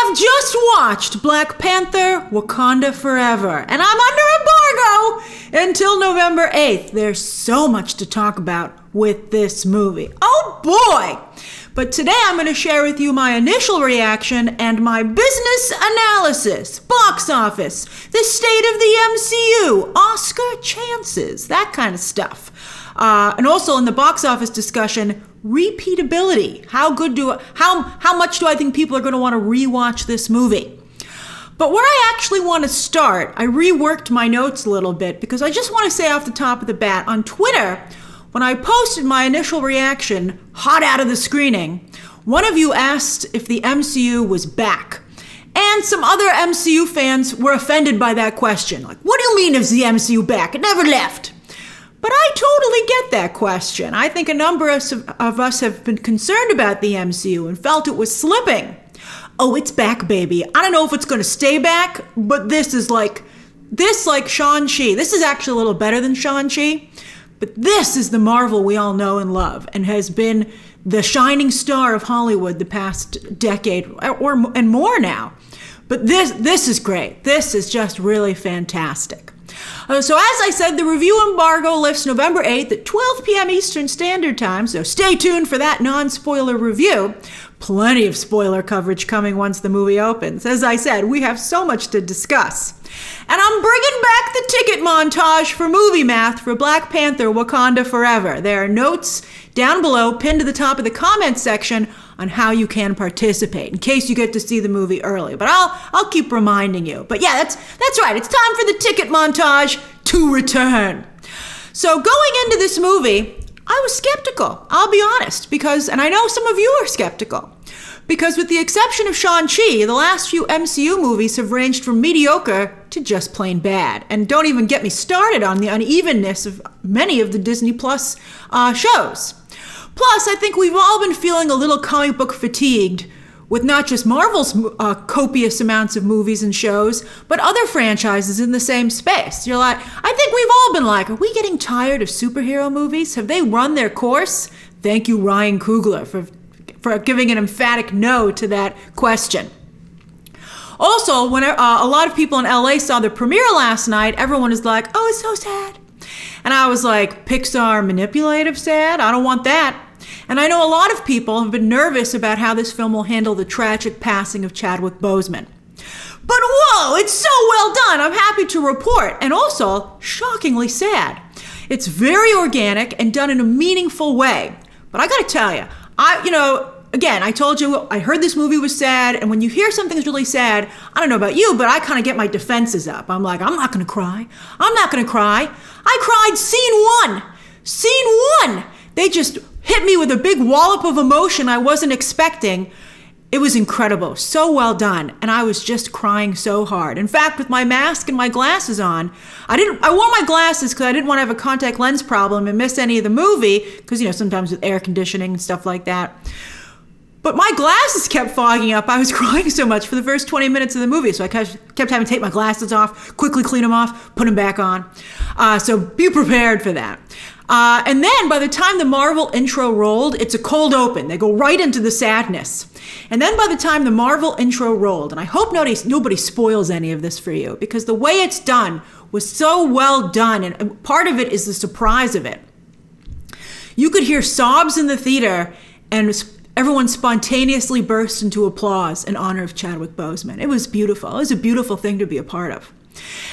have just watched Black Panther, Wakanda Forever, and I'm under embargo until November 8th. There's so much to talk about with this movie. Oh boy! But today I'm going to share with you my initial reaction and my business analysis, box office, the state of the MCU, Oscar chances, that kind of stuff. And also in the box office discussion, repeatability. How much do I think people are going to want to rewatch this movie? But where I actually want to start, I reworked my notes a little bit because I just want to say off the top of the bat, on Twitter, when I posted my initial reaction, hot out of the screening, one of you asked if the MCU was back. And some other MCU fans were offended by that question. Like, what do you mean is the MCU back? It never left. But I totally get that question. I think a number of us have been concerned about the MCU and felt it was slipping. Oh, it's back, baby. I don't know if it's going to stay back, but this like Shang-Chi. This is actually a little better than Shang-Chi. But this is the Marvel we all know and love and has been the shining star of Hollywood the past decade and more now. But this is great. This is just really fantastic. So as I said, the review embargo lifts November 8th at 12 p.m. Eastern Standard Time, so stay tuned for that non-spoiler review. Plenty of spoiler coverage coming once the movie opens. As I said, we have so much to discuss. And I'm bringing back the ticket montage for movie math for Black Panther Wakanda Forever. There are notes down below, pinned to the top of the comments section, on how you can participate in case you get to see the movie early. But I'll keep reminding you. But yeah, that's right. It's time for the ticket montage to return. So going into this movie, I was skeptical, I'll be honest, and I know some of you are skeptical, because with the exception of Shang-Chi, the last few MCU movies have ranged from mediocre to just plain bad. And don't even get me started on the unevenness of many of the Disney Plus shows. Plus, I think we've all been feeling a little comic book fatigued with not just Marvel's copious amounts of movies and shows, but other franchises in the same space. I think we've all been like, are we getting tired of superhero movies? Have they run their course? Thank you, Ryan Coogler, for giving an emphatic no to that question. Also, when a lot of people in LA saw the premiere last night, everyone is like, oh, it's so sad. And I was like, Pixar manipulative sad? I don't want that. And I know a lot of people have been nervous about how this film will handle the tragic passing of Chadwick Boseman. But whoa, it's so well done, I'm happy to report, and also shockingly sad. It's very organic and done in a meaningful way. But I gotta tell you, again, I told you, I heard this movie was sad, and when you hear something's really sad, I don't know about you, but I kind of get my defenses up. I'm like, I'm not gonna cry. I'm not gonna cry. I cried scene one. Scene one. They just hit me with a big wallop of emotion I wasn't expecting. It was incredible, so well done, and I was just crying so hard. In fact, with my mask and my glasses on, I wore my glasses because I didn't want to have a contact lens problem and miss any of the movie, because sometimes with air conditioning and stuff like that. But my glasses kept fogging up. I was crying so much for the first 20 minutes of the movie, so I kept having to take my glasses off, quickly clean them off, put them back on. So be prepared for that. And then by the time the Marvel intro rolled, it's a cold open. They go right into the sadness. And then by the time the Marvel intro rolled, and I hope nobody spoils any of this for you, because the way it's done was so well done, and part of it is the surprise of it. You could hear sobs in the theater, and everyone spontaneously burst into applause in honor of Chadwick Boseman. It was beautiful. It was a beautiful thing to be a part of.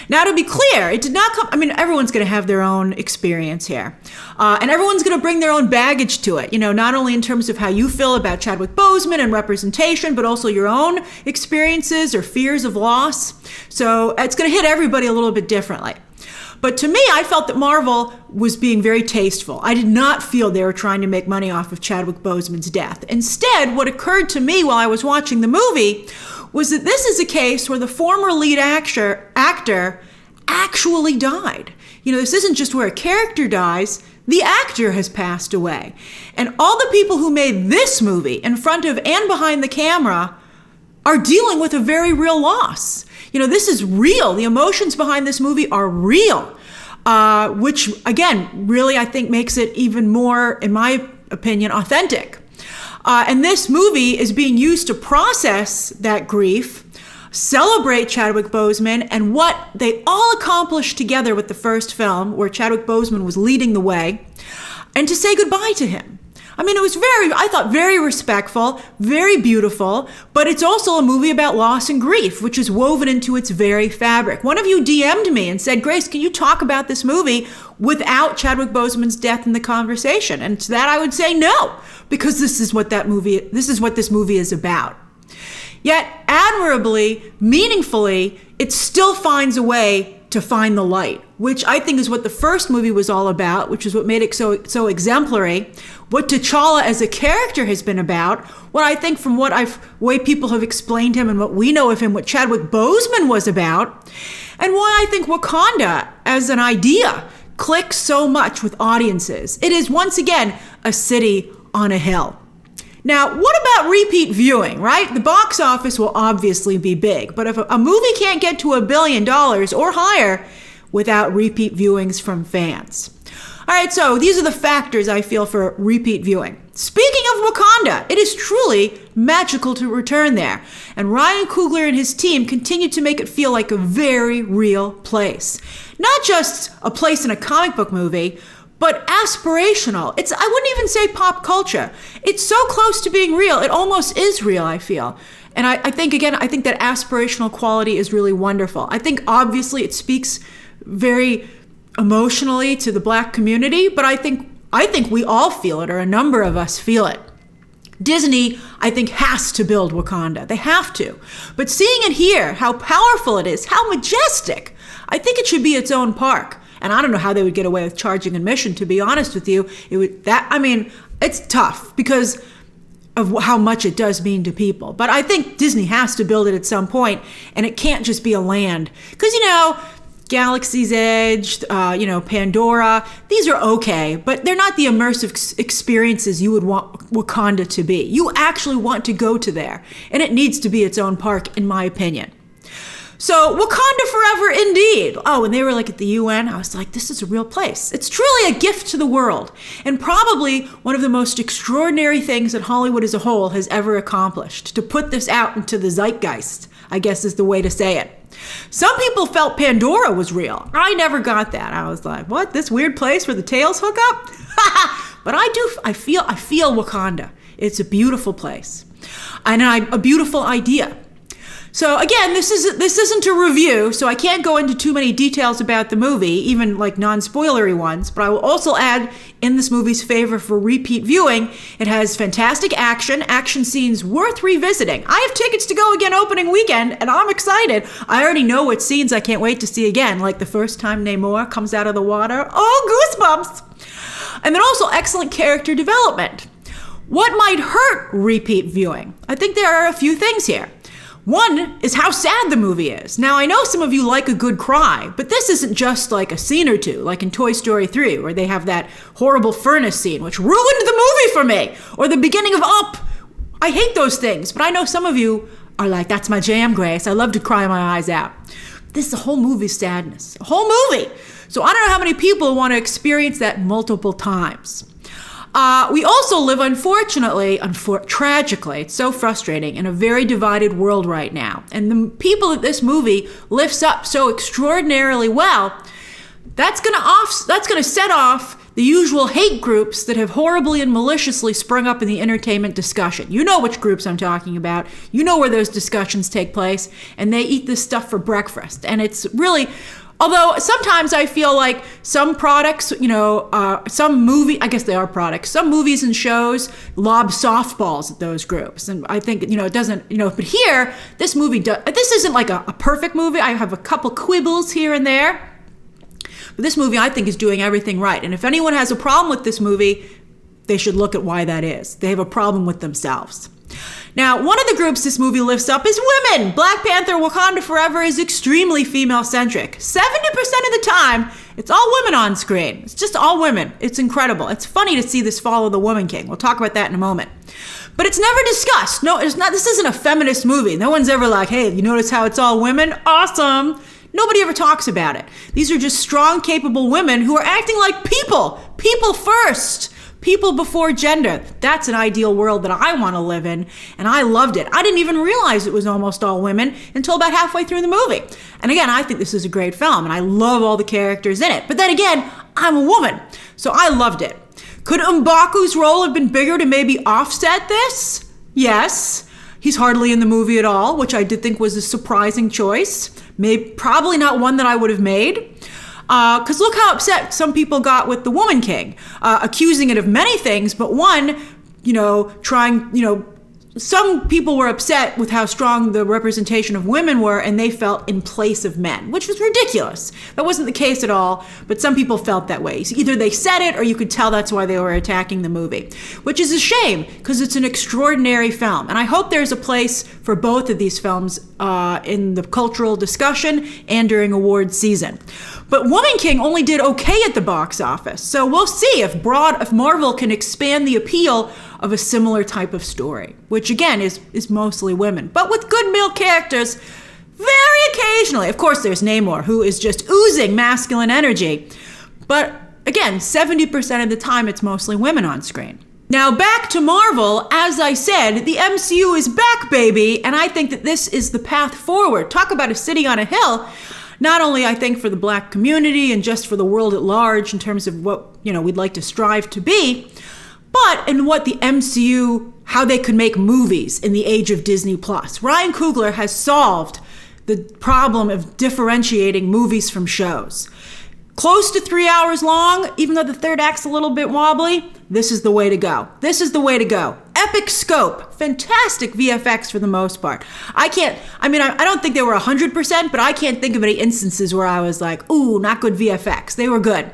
Now, to be clear, it did not come, everyone's going to have their own experience here. And everyone's going to bring their own baggage to it, not only in terms of how you feel about Chadwick Boseman and representation, but also your own experiences or fears of loss. So it's going to hit everybody a little bit differently. But to me, I felt that Marvel was being very tasteful. I did not feel they were trying to make money off of Chadwick Boseman's death. Instead, what occurred to me while I was watching the movie was that this is a case where the former lead actor actually died. This isn't just where a character dies, the actor has passed away. And all the people who made this movie in front of and behind the camera are dealing with a very real loss. This is real. The emotions behind this movie are real, which, again, really, I think makes it even more, in my opinion, authentic. And this movie is being used to process that grief, celebrate Chadwick Boseman and what they all accomplished together with the first film, where Chadwick Boseman was leading the way, and to say goodbye to him. I mean, it was I thought very respectful, very beautiful, but it's also a movie about loss and grief, which is woven into its very fabric. One of you DM'd me and said, Grace, can you talk about this movie without Chadwick Boseman's death in the conversation? And to that I would say no, because this is what this movie is about. Yet, admirably, meaningfully, it still finds a way to find the light, which I think is what the first movie was all about, which is what made it so exemplary, what T'Challa as a character has been about, what I think from way people have explained him and what we know of him, what Chadwick Boseman was about, and why I think Wakanda as an idea clicks so much with audiences. It is, once again, a city on a hill. Now, what about repeat viewing, right? The box office will obviously be big, but if a movie can't get to $1 billion or higher without repeat viewings from fans. All right, so these are the factors I feel for repeat viewing. Speaking of Wakanda, it is truly magical to return there. And Ryan Coogler and his team continue to make it feel like a very real place. Not just a place in a comic book movie, but aspirational. I wouldn't even say pop culture. It's so close to being real. It almost is real, I feel. And I think that aspirational quality is really wonderful. I think obviously it speaks very emotionally to the Black community, but I think we all feel it, or a number of us feel it. Disney, I think, has to build Wakanda. They have to. But seeing it here, how powerful it is, how majestic, I think it should be its own park. And I don't know how they would get away with charging admission, to be honest with you. It's tough because of how much it does mean to people. But I think Disney has to build it at some point, and it can't just be a land. Because, Galaxy's Edge, Pandora, these are okay, but they're not the immersive experiences you would want Wakanda to be. You actually want to go to there, and it needs to be its own park, in my opinion. So Wakanda forever indeed. Oh, when they were at the UN, I was like, this is a real place. It's truly a gift to the world, and probably one of the most extraordinary things that Hollywood as a whole has ever accomplished. To put this out into the zeitgeist, I guess is the way to say it. Some people felt Pandora was real. I never got that. I was like, what? This weird place where the tails hook up? But I feel Wakanda. It's a beautiful place. And a beautiful idea. So again, this isn't a review, so I can't go into too many details about the movie, even non-spoilery ones, but I will also add in this movie's favor for repeat viewing, it has fantastic action scenes worth revisiting. I have tickets to go again opening weekend, and I'm excited. I already know what scenes I can't wait to see again, like the first time Namor comes out of the water. Oh, goosebumps! And then also excellent character development. What might hurt repeat viewing? I think there are a few things here. One is how sad the movie is. Now, I know some of you like a good cry, but this isn't just a scene or two, like in Toy Story 3, where they have that horrible furnace scene, which ruined the movie for me, or the beginning of Up. I hate those things, but I know some of you are like, that's my jam, Grace. I love to cry my eyes out. This is a whole movie sadness, a whole movie. So I don't know how many people want to experience that multiple times. We also live, unfortunately, tragically, it's so frustrating, in a very divided world right now. And the people that this movie lifts up so extraordinarily well, that's going to set off the usual hate groups that have horribly and maliciously sprung up in the entertainment discussion. You know which groups I'm talking about. You know where those discussions take place, and they eat this stuff for breakfast. And it's really... Although sometimes I feel like some products, some movies and shows lob softballs at those groups. And I think, it doesn't, but here, this movie does, this isn't a perfect movie. I have a couple quibbles here and there. But this movie, I think, is doing everything right. And if anyone has a problem with this movie, they should look at why that is. They have a problem with themselves. Now, one of the groups this movie lifts up is women. Black Panther Wakanda Forever is extremely female-centric. 70% of the time, it's all women on screen. It's just all women. It's incredible. It's funny to see this follow the woman king. We'll talk about that in a moment. But it's never discussed. No, it's not. This isn't a feminist movie. No one's ever like, hey, you notice how it's all women? Awesome. Nobody ever talks about it. These are just strong, capable women who are acting like people. People first. people before gender. That's an ideal world that I want to live in, and I loved it. I didn't even realize it was almost all women until about halfway through the movie. And again, I think this is a great film, and I love all the characters in it. But then again, I'm a woman, so I loved it. Could M'Baku's role have been bigger to maybe offset this? Yes. He's hardly in the movie at all, which I did think was a surprising choice. Probably not one that I would have made. Because look how upset some people got with the Woman King, accusing it of many things, but one, some people were upset with how strong the representation of women were, and they felt in place of men, which was ridiculous. That wasn't the case at all, but some people felt that way. So either they said it, or you could tell that's why they were attacking the movie, which is a shame, because it's an extraordinary film. And I hope there's a place for both of these films in the cultural discussion and during awards season. But Woman King only did okay at the box office, so we'll see if Marvel can expand the appeal of a similar type of story, which again is mostly women, but with good male characters very occasionally. Of course, there's Namor, who is just oozing masculine energy, but again, 70% of the time it's mostly women on screen. Now back to Marvel, as I said, the MCU is back, baby, and I think that this is the path forward. Talk about a city on a hill. Not only, I think, for the Black community and just for the world at large in terms of what, we'd like to strive to be, but in what the MCU, how they could make movies in the age of Disney+. Ryan Coogler has solved the problem of differentiating movies from shows. Close to 3 hours long, even though the third act's a little bit wobbly, this is the way to go. This is the way to go. Epic scope, fantastic VFX for the most part. I don't think they were 100%, but I can't think of any instances where I was like, ooh, not good VFX. They were good.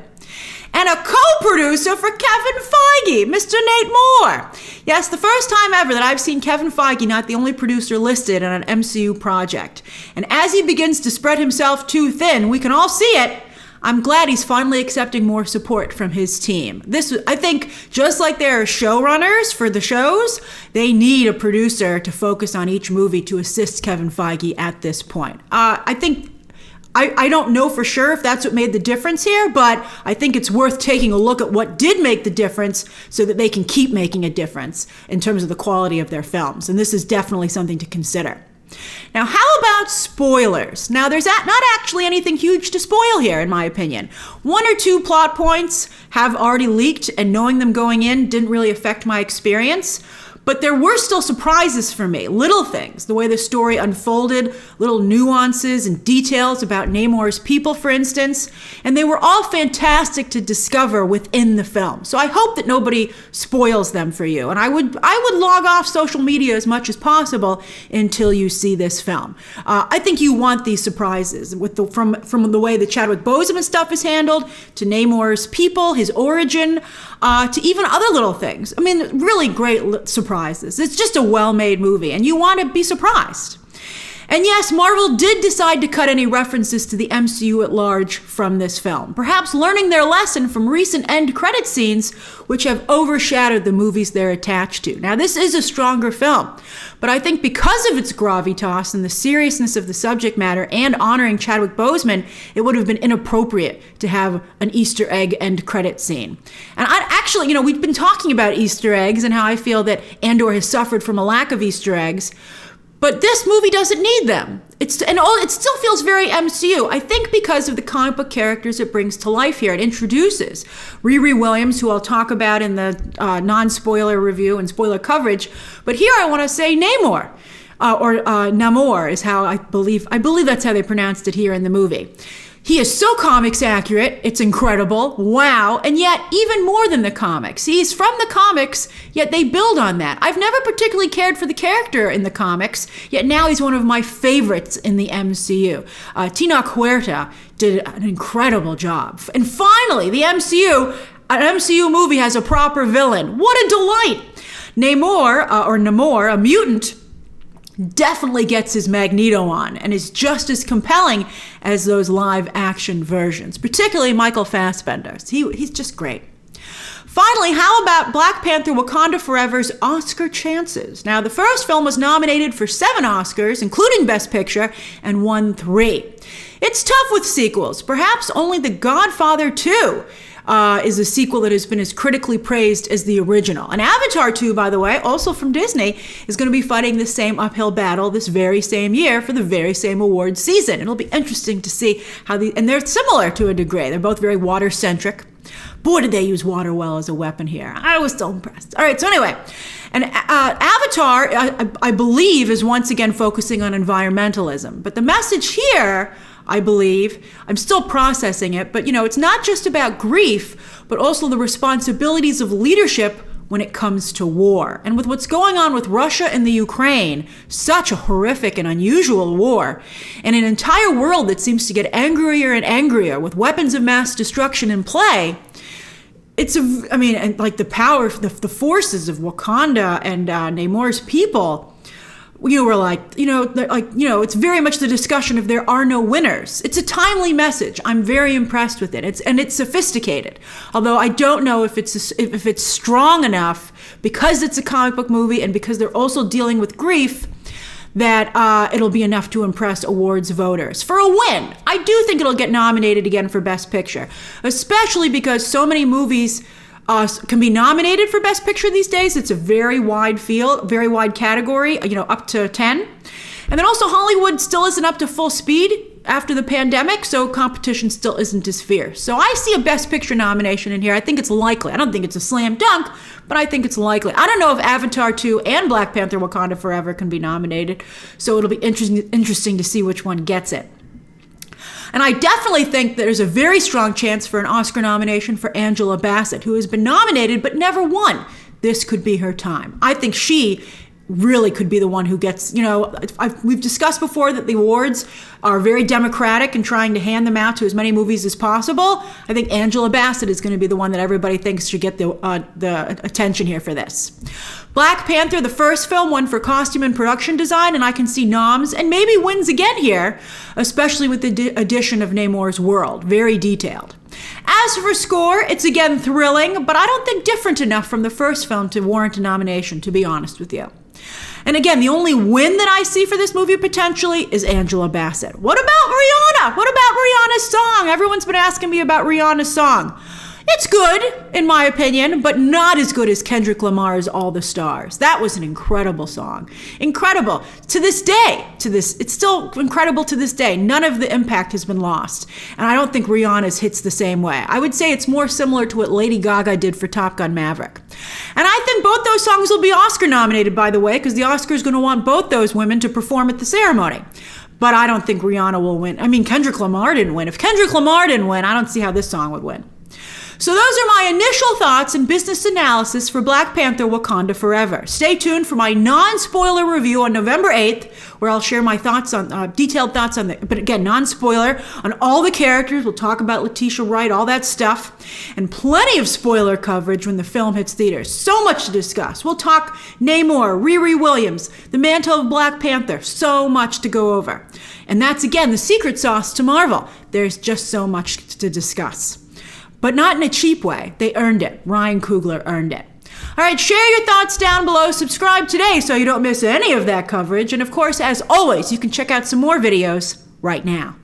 And a co-producer for Kevin Feige, Mr. Nate Moore. Yes, the first time ever that I've seen Kevin Feige not the only producer listed on an MCU project. And as he begins to spread himself too thin, we can all see it. I'm glad he's finally accepting more support from his team. I think, just like there are showrunners for the shows, they need a producer to focus on each movie to assist Kevin Feige at this point. I don't know for sure if that's what made the difference here, but I think it's worth taking a look at what did make the difference so that they can keep making a difference in terms of the quality of their films. And this is definitely something to consider. Now, how about spoilers? Now, there's not actually anything huge to spoil here, in my opinion. 1 or 2 plot points have already leaked, and knowing them going in didn't really affect my experience. But there were still surprises for me, little things, the way the story unfolded, little nuances and details about Namor's people, for instance, and they were all fantastic to discover within the film. So I hope that nobody spoils them for you. And I would log off social media as much as possible until you see this film. I think you want these surprises from the way the Chadwick Boseman stuff is handled, to Namor's people, his origin, to even other little things. I mean, really great surprises. It's just a well-made movie, and you want to be surprised. And yes, Marvel did decide to cut any references to the MCU at large from this film, perhaps learning their lesson from recent end credit scenes, which have overshadowed the movies they're attached to. Now, this is a stronger film, but I think because of its gravitas and the seriousness of the subject matter and honoring Chadwick Boseman, it would have been inappropriate to have an Easter egg end credit scene. And we've been talking about Easter eggs and how I feel that Andor has suffered from a lack of Easter eggs. But this movie doesn't need them. It still feels very MCU. I think because of the comic book characters it brings to life here. It introduces Riri Williams, who I'll talk about in the non-spoiler review and spoiler coverage. But here I want to say Namor, or Namor is how I believe that's how they pronounced it here in the movie. He is so comics accurate, it's incredible, wow, and yet even more than the comics. He's from the comics, yet they build on that. I've never particularly cared for the character in the comics, yet now he's one of my favorites in the MCU. Tenoch Huerta did an incredible job. And finally, an MCU movie has a proper villain. What a delight! Namor, a mutant, definitely gets his Magneto on and is just as compelling as those live action versions, particularly Michael Fassbender. He's just great. Finally, how about Black Panther Wakanda Forever's Oscar chances? Now, the first film was nominated for 7 Oscars, including Best Picture, and won 3. It's tough with sequels. Perhaps only The Godfather 2 is a sequel that has been as critically praised as the original. And Avatar 2, by the way, also from Disney, is going to be fighting the same uphill battle this very same year for the very same award season. It'll be interesting to see how and they're similar to a degree. They're both very water-centric. Boy, did they use water well as a weapon here. I was so impressed. All right, so anyway, and Avatar, I believe, is once again focusing on environmentalism. But the message here, I believe, I'm still processing it, but it's not just about grief, but also the responsibilities of leadership when it comes to war. And with what's going on with Russia and the Ukraine, such a horrific and unusual war, and an entire world that seems to get angrier and angrier with weapons of mass destruction in play, and like the power, the forces of Wakanda and Namor's people, were it's very much the discussion of there are no winners. It's a timely message. I'm very impressed with it. It's sophisticated. Although I don't know if it's strong enough, because it's a comic book movie and because they're also dealing with grief, that it'll be enough to impress awards voters. For a win, I do think it'll get nominated again for Best Picture, especially because so many movies can be nominated for Best Picture these days. It's a very wide field, very wide category, up to 10. And then also Hollywood still isn't up to full speed after the pandemic, so competition still isn't as fierce. So I see a Best Picture nomination in here. I think it's likely. I don't think it's a slam dunk, but I think it's likely. I don't know if Avatar 2 and Black Panther Wakanda Forever can be nominated, so it'll be interesting to see which one gets it. And I definitely think there's a very strong chance for an Oscar nomination for Angela Bassett, who has been nominated but never won. This could be her time. I think she really could be the one who gets, we've discussed before that the awards are very democratic and trying to hand them out to as many movies as possible. I think Angela Bassett is going to be the one that everybody thinks should get the attention here for this. Black Panther, the first film, won for costume and production design, and I can see noms and maybe wins again here, especially with the addition of Namor's world. Very detailed. As for score, it's again thrilling, but I don't think different enough from the first film to warrant a nomination, to be honest with you. And again, the only win that I see for this movie potentially is Angela Bassett. What about Rihanna? What about Rihanna's song? Everyone's been asking me about Rihanna's song. It's good, in my opinion, but not as good as Kendrick Lamar's All the Stars. That was an incredible song. Incredible. To this day, it's still incredible to this day. None of the impact has been lost. And I don't think Rihanna's hits the same way. I would say it's more similar to what Lady Gaga did for Top Gun Maverick. And I think both those songs will be Oscar nominated, by the way, because the Oscar is going to want both those women to perform at the ceremony. But I don't think Rihanna will win. I mean, Kendrick Lamar didn't win. If Kendrick Lamar didn't win, I don't see how this song would win. So those are my initial thoughts and business analysis for Black Panther Wakanda Forever. Stay tuned for my non-spoiler review on November 8th, where I'll share my thoughts on, detailed thoughts on but again, non-spoiler, on all the characters. We'll talk about Letitia Wright, all that stuff, and plenty of spoiler coverage when the film hits theaters. So much to discuss. We'll talk Namor, Riri Williams, the mantle of Black Panther. So much to go over. And that's, again, the secret sauce to Marvel. There's just so much to discuss. But not in a cheap way. They earned it. Ryan Coogler earned it. All right, share your thoughts down below. Subscribe today so you don't miss any of that coverage. And of course, as always, you can check out some more videos right now.